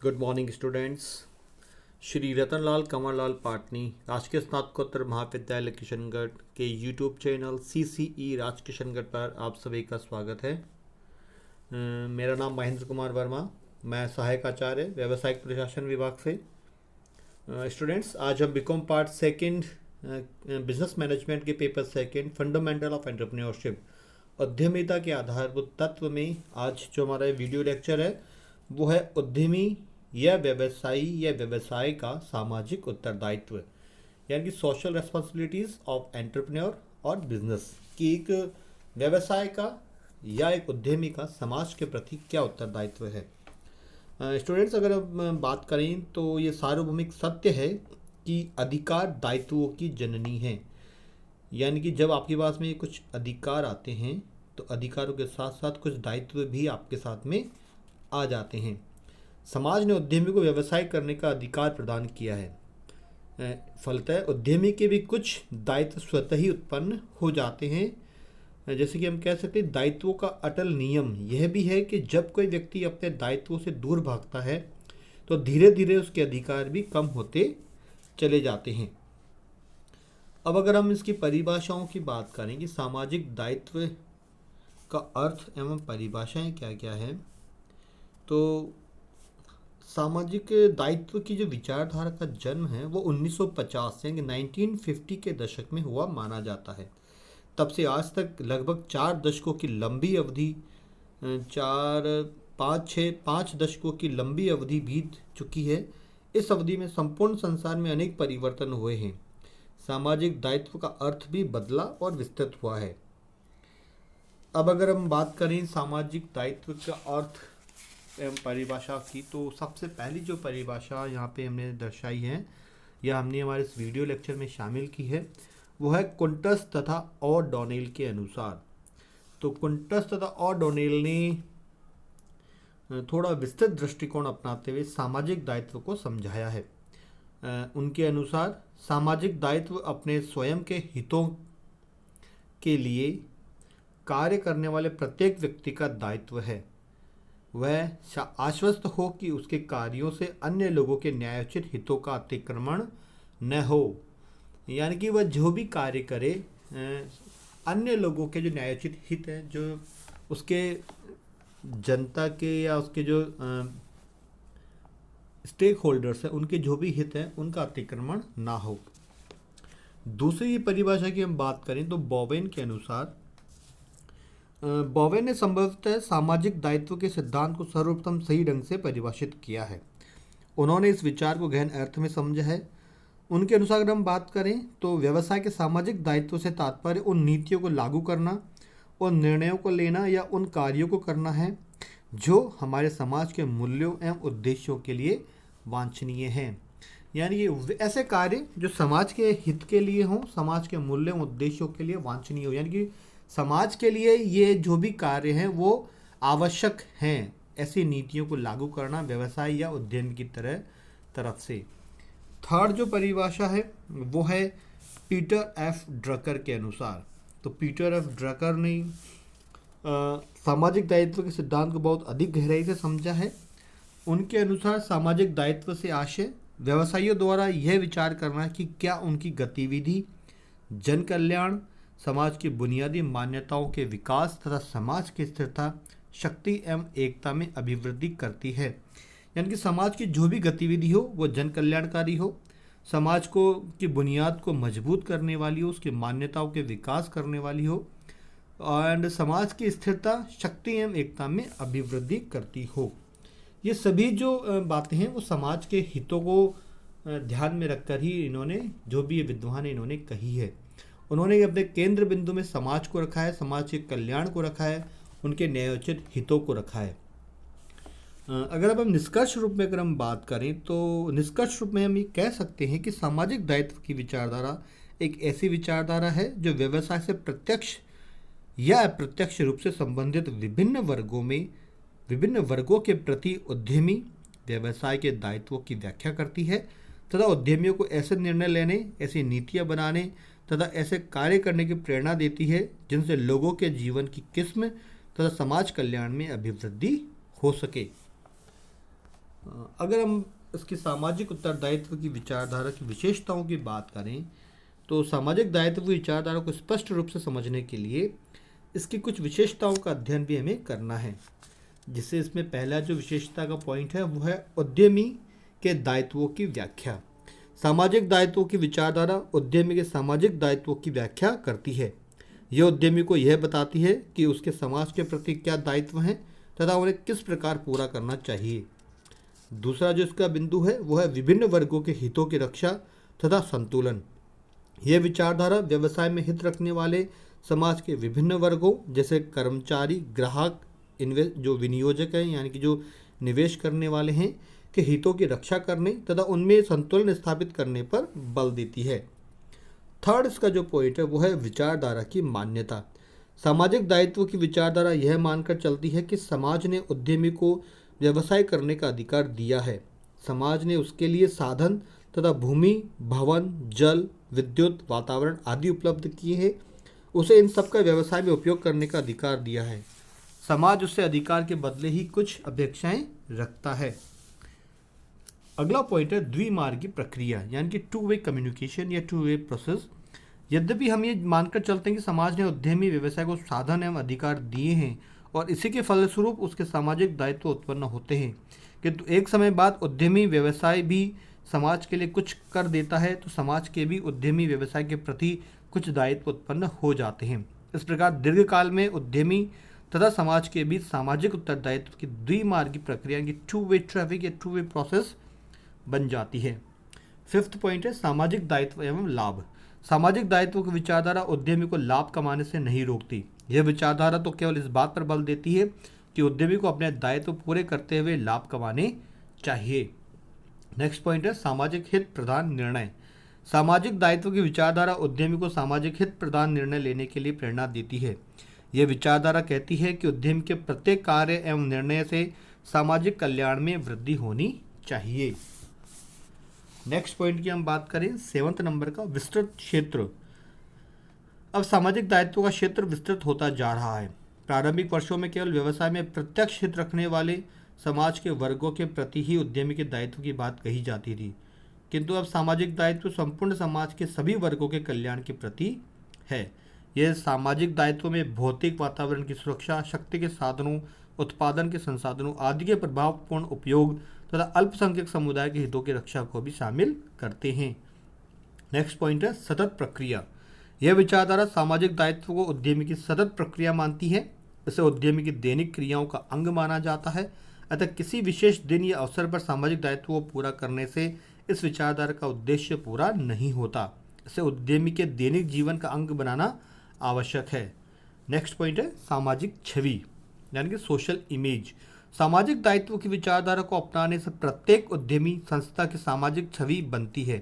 Good morning students. Shri Ratanlal Kanwarlal Patni राजकीय स्नातकोत्तर महाविद्यालय किशनगढ़ के YouTube channel CCE Raj Kishangarh पर आप सभी का स्वागत है। मेरा नाम महेंद्र कुमार वर्मा, मैं सहायक आचार्य व्यावसायिक प्रशासन विभाग से। स्टूडेंट्स, आज हम BCom part second business management के paper second fundamental of entrepreneurship उद्यमिता के आधारभूत तत्व में आज जो हमारा वीडियो लेक्चर है वो है उद्यमी या व्यवसायी या व्यवसाय का सामाजिक उत्तरदायित्व, यानी कि सोशल रेस्पॉन्सिबिलिटीज ऑफ एंटरप्रेन्योर और बिजनेस की एक व्यवसाय का या एक उद्यमी का समाज के प्रति क्या उत्तरदायित्व है। स्टूडेंट्स, अगर हम बात करें तो ये सार्वभौमिक सत्य है कि अधिकार दायित्वों की जननी है, यानी कि जब आपके पास में कुछ अधिकार आते हैं तो अधिकारों के साथ साथ कुछ दायित्व भी आपके साथ में आ जाते हैं। समाज ने उद्यमी को व्यवसाय करने का अधिकार प्रदान किया है। फलतः उद्यमी के भी कुछ दायित्व स्वतः ही उत्पन्न हो जाते हैं। जैसे कि हम कह सकते हैं, दायित्वों का अटल नियम यह भी है कि जब कोई व्यक्ति अपने दायित्वों से दूर भागता है तो धीरे धीरे उसके अधिकार भी कम होते चले जाते हैं। अब अगर हम इसकी परिभाषाओं की बात करें कि सामाजिक दायित्व का अर्थ एवं परिभाषाएं क्या क्या है, तो सामाजिक दायित्व की जो विचारधारा का जन्म है वो 1950 यानी 1950 के दशक में हुआ माना जाता है। तब से आज तक लगभग 4 दशकों की लंबी अवधि 5 दशकों की लंबी अवधि बीत चुकी है। इस अवधि में संपूर्ण संसार में अनेक परिवर्तन हुए हैं। सामाजिक दायित्व का अर्थ भी बदला और विस्तृत हुआ है। अब अगर हम बात करें सामाजिक दायित्व का अर्थ एवं परिभाषा की, तो सबसे पहली जो परिभाषा यहाँ पे हमने दर्शाई है या हमने हमारे इस वीडियो लेक्चर में शामिल की है वो है कुंटस तथा और डोनेल के अनुसार। तो कुंटस तथा और डोनेल ने थोड़ा विस्तृत दृष्टिकोण अपनाते हुए सामाजिक दायित्व को समझाया है। उनके अनुसार सामाजिक दायित्व अपने स्वयं के हितों के लिए कार्य करने वाले प्रत्येक व्यक्ति का दायित्व है। वह आश्वस्त हो कि उसके कार्यों से अन्य लोगों के न्यायोचित हितों का अतिक्रमण न हो, यानी कि वह जो भी कार्य करे अन्य लोगों के जो न्यायोचित हित हैं, जो उसके जनता के या उसके जो स्टेक होल्डर्स हैं उनके जो भी हित हैं उनका अतिक्रमण ना हो। दूसरी परिभाषा की हम बात करें तो बोवेन के अनुसार बोवेन ने संभवतः सामाजिक दायित्व के सिद्धांत को सर्वप्रथम सही ढंग से परिभाषित किया है। उन्होंने इस विचार को गहन अर्थ में समझा है। उनके अनुसार अगर हम बात करें तो व्यवसाय के सामाजिक दायित्व से तात्पर्य उन नीतियों को लागू करना, उन निर्णयों को लेना या उन कार्यों को करना है जो हमारे समाज के मूल्यों एवं उद्देश्यों के लिए वांछनीय हैं। यानी कि ऐसे कार्य जो समाज के हित के लिए हों, समाज के मूल्यों उद्देश्यों के लिए वांछनीय हो, यानी कि समाज के लिए ये जो भी कार्य हैं वो आवश्यक हैं। ऐसी नीतियों को लागू करना व्यवसाय या उद्यम की तरफ से। थर्ड जो परिभाषा है वो है पीटर एफ ड्रकर के अनुसार। तो पीटर एफ ड्रकर ने सामाजिक दायित्व के सिद्धांत को बहुत अधिक गहराई से समझा है। उनके अनुसार सामाजिक दायित्व से आशय व्यवसायियों द्वारा यह विचार करना है कि क्या उनकी गतिविधि जन कल्याण, समाज की बुनियादी मान्यताओं के विकास तथा समाज की स्थिरता, शक्ति एवं एकता में अभिवृद्धि करती है। यानी कि समाज की जो भी गतिविधि हो वो जन कल्याणकारी हो, समाज को की बुनियाद को मजबूत करने वाली हो, उसकी मान्यताओं के विकास करने वाली हो और समाज की स्थिरता, शक्ति एवं एकता में अभिवृद्धि करती हो। ये सभी जो बातें हैं वो समाज के हितों को ध्यान में रखकर ही इन्होंने, जो भी ये विद्वान है, इन्होंने कही है। उन्होंने अपने केंद्र बिंदु में समाज को रखा है, समाज के कल्याण को रखा है, उनके न्यायोचित हितों को रखा है। अगर अब हम निष्कर्ष रूप में अगर हम बात करें तो निष्कर्ष रूप में हम ये कह सकते हैं कि सामाजिक दायित्व की विचारधारा एक ऐसी विचारधारा है जो व्यवसाय से प्रत्यक्ष या अप्रत्यक्ष रूप से संबंधित विभिन्न वर्गों के प्रति उद्यमी व्यवसाय के दायित्वों की व्याख्या करती है तथा उद्यमियों को ऐसे निर्णय लेने, ऐसी नीतियाँ बनाने तथा ऐसे कार्य करने की प्रेरणा देती है जिनसे लोगों के जीवन की किस्म तथा समाज कल्याण में अभिवृद्धि हो सके। अगर हम इसकी सामाजिक उत्तरदायित्व की विचारधारा की विशेषताओं की बात करें तो सामाजिक दायित्व की विचारधारा को स्पष्ट रूप से समझने के लिए इसकी कुछ विशेषताओं का अध्ययन भी हमें करना है। जिससे इसमें पहला जो विशेषता का पॉइंट है वो है उद्यमी के दायित्वों की व्याख्या। सामाजिक दायित्वों की विचारधारा उद्यमी के सामाजिक दायित्वों की व्याख्या करती है। यह उद्यमी को यह बताती है कि उसके समाज के प्रति क्या दायित्व हैं तथा उन्हें किस प्रकार पूरा करना चाहिए। दूसरा जो इसका बिंदु है वो है विभिन्न वर्गों के हितों की रक्षा तथा संतुलन। यह विचारधारा व्यवसाय में हित रखने वाले समाज के विभिन्न वर्गों जैसे कर्मचारी, ग्राहक, जो विनियोजक हैं यानी कि जो निवेश करने वाले हैं के हितों की रक्षा करने तथा उनमें संतुलन स्थापित करने पर बल देती है। थर्ड इसका जो पॉइंट है वो है विचारधारा की मान्यता। सामाजिक दायित्व की विचारधारा यह मानकर चलती है कि समाज ने उद्यमी को व्यवसाय करने का अधिकार दिया है। समाज ने उसके लिए साधन तथा भूमि, भवन, जल, विद्युत, वातावरण आदि उपलब्ध किए हैं। उसे इन सब का व्यवसाय में उपयोग करने का अधिकार दिया है। समाज उससे अधिकार के बदले ही कुछ अपेक्षाएं रखता है। अगला पॉइंट है द्विमार्गी प्रक्रिया यानी कि टू वे कम्युनिकेशन या टू वे प्रोसेस। यद्यपि हम ये मानकर चलते हैं कि समाज ने उद्यमी व्यवसाय को साधन एवं अधिकार दिए हैं और इसी के फलस्वरूप उसके सामाजिक दायित्व उत्पन्न होते हैं, किंतु एक समय बाद उद्यमी व्यवसाय भी समाज के लिए कुछ कर देता है तो समाज के भी उद्यमी व्यवसाय के प्रति कुछ दायित्व उत्पन्न हो जाते हैं। इस प्रकार दीर्घकाल में उद्यमी तथा समाज के बीच सामाजिक उत्तरदायित्व की द्विमार्गी प्रक्रिया की टू वे ट्रैफिक या टू वे प्रोसेस बन जाती है। फिफ्थ पॉइंट है सामाजिक दायित्व एवं लाभ। सामाजिक दायित्व की विचारधारा उद्यमी को लाभ कमाने से नहीं रोकती। यह विचारधारा तो केवल इस बात पर बल देती है कि उद्यमी को अपने दायित्व पूरे करते हुए लाभ कमाने चाहिए। नेक्स्ट पॉइंट है सामाजिक हित प्रधान निर्णय। सामाजिक दायित्व की विचारधारा उद्यमी को सामाजिक हित प्रधान निर्णय लेने के लिए प्रेरणा देती है। यह विचारधारा कहती है कि उद्यम के प्रत्येक कार्य एवं निर्णय से सामाजिक कल्याण में वृद्धि होनी चाहिए। नेक्स्ट पॉइंट की हम बात करें 7वें नंबर का विस्तृत क्षेत्र। अब सामाजिक दायित्व का क्षेत्र विस्तृत होता जा रहा है। प्रारंभिक वर्षों में केवल व्यवसाय में प्रत्यक्ष हित रखने वाले समाज के वर्गों के प्रति ही उद्यमी के दायित्व की बात कही जाती थी, किंतु अब सामाजिक दायित्व संपूर्ण समाज के सभी वर्गों के कल्याण के प्रति है। यह सामाजिक दायित्व में भौतिक वातावरण की सुरक्षा, शक्ति के साधनों, उत्पादन के संसाधनों आदि के प्रभावपूर्ण उपयोग तथा अल्पसंख्यक समुदाय के हितों की रक्षा को भी शामिल करते हैं। नेक्स्ट पॉइंट है सतत प्रक्रिया। यह विचारधारा सामाजिक दायित्व को उद्यमी की सतत प्रक्रिया मानती है। इसे उद्यमी की दैनिक क्रियाओं का अंग माना जाता है। अतः किसी विशेष दिन या अवसर पर सामाजिक दायित्व को पूरा करने से इस विचारधारा का उद्देश्य पूरा नहीं होता। इसे उद्यमी के दैनिक जीवन का अंग बनाना आवश्यक है। नेक्स्ट पॉइंट है सामाजिक छवि यानी कि सोशल इमेज। सामाजिक दायित्व की विचारधारा को अपनाने से प्रत्येक उद्यमी संस्था की सामाजिक छवि बनती है।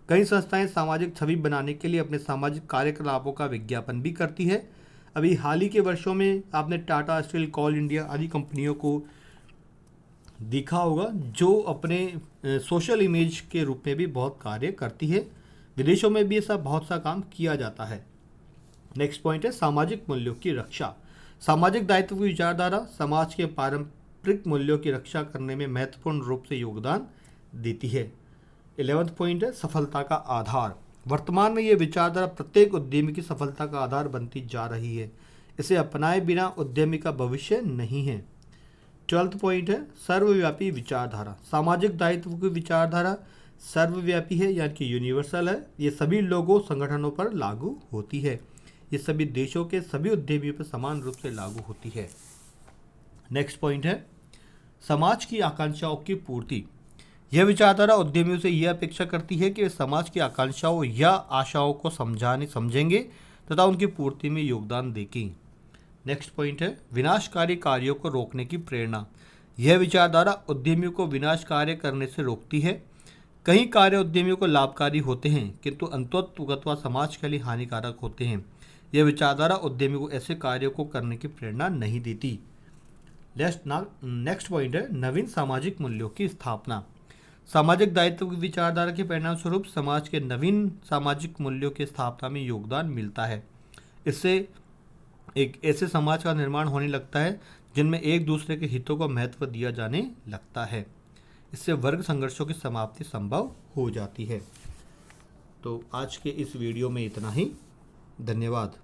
कई संस्थाएं सामाजिक छवि बनाने के लिए अपने सामाजिक कार्यकलापों का विज्ञापन भी करती है। अभी हाल ही के वर्षों में आपने टाटा स्टील, कोल इंडिया आदि कंपनियों को देखा होगा जो अपने सोशल इमेज के रूप में भी बहुत कार्य करती है। विदेशों में भी ऐसा बहुत सा काम किया जाता है। नेक्स्ट पॉइंट है सामाजिक मूल्यों की रक्षा। सामाजिक दायित्व की विचारधारा समाज के पारंपरिक मूल्यों की रक्षा करने में महत्वपूर्ण रूप से योगदान देती है। 11वां पॉइंट है सफलता का आधार। वर्तमान में यह विचारधारा प्रत्येक उद्यमी की सफलता का आधार बनती जा रही है। इसे अपनाए बिना उद्यमी का भविष्य नहीं है। 12वां पॉइंट है सर्वव्यापी विचारधारा। सामाजिक दायित्व की विचारधारा सर्वव्यापी है यानी कि यूनिवर्सल है। ये सभी लोगों, संगठनों पर लागू होती है। ये सभी देशों के सभी उद्यमियों पर समान रूप से लागू होती है। नेक्स्ट पॉइंट है समाज की आकांक्षाओं की पूर्ति। यह विचारधारा उद्यमियों से यह अपेक्षा करती है कि वे समाज की आकांक्षाओं या आशाओं को समझेंगे तथा उनकी पूर्ति में योगदान देंगे। नेक्स्ट पॉइंट है विनाशकारी कार्यों को रोकने की प्रेरणा। यह विचारधारा उद्यमियों को विनाश कार्य करने से रोकती है। कई कार्य उद्यमियों को लाभकारी होते हैं किंतु अंततः समाज के लिए हानिकारक होते हैं। यह विचारधारा उद्यमी को ऐसे कार्यों को करने की प्रेरणा नहीं देती। नेक्स्ट पॉइंट है नवीन सामाजिक मूल्यों की स्थापना। सामाजिक दायित्व की विचारधारा के परिणाम स्वरूप समाज के नवीन सामाजिक मूल्यों की स्थापना में योगदान मिलता है। इससे एक ऐसे समाज का निर्माण होने लगता है जिनमें एक दूसरे के हितों को महत्व दिया जाने लगता है। इससे वर्ग संघर्षों की समाप्ति संभव हो जाती है। तो आज के इस वीडियो में इतना ही। धन्यवाद।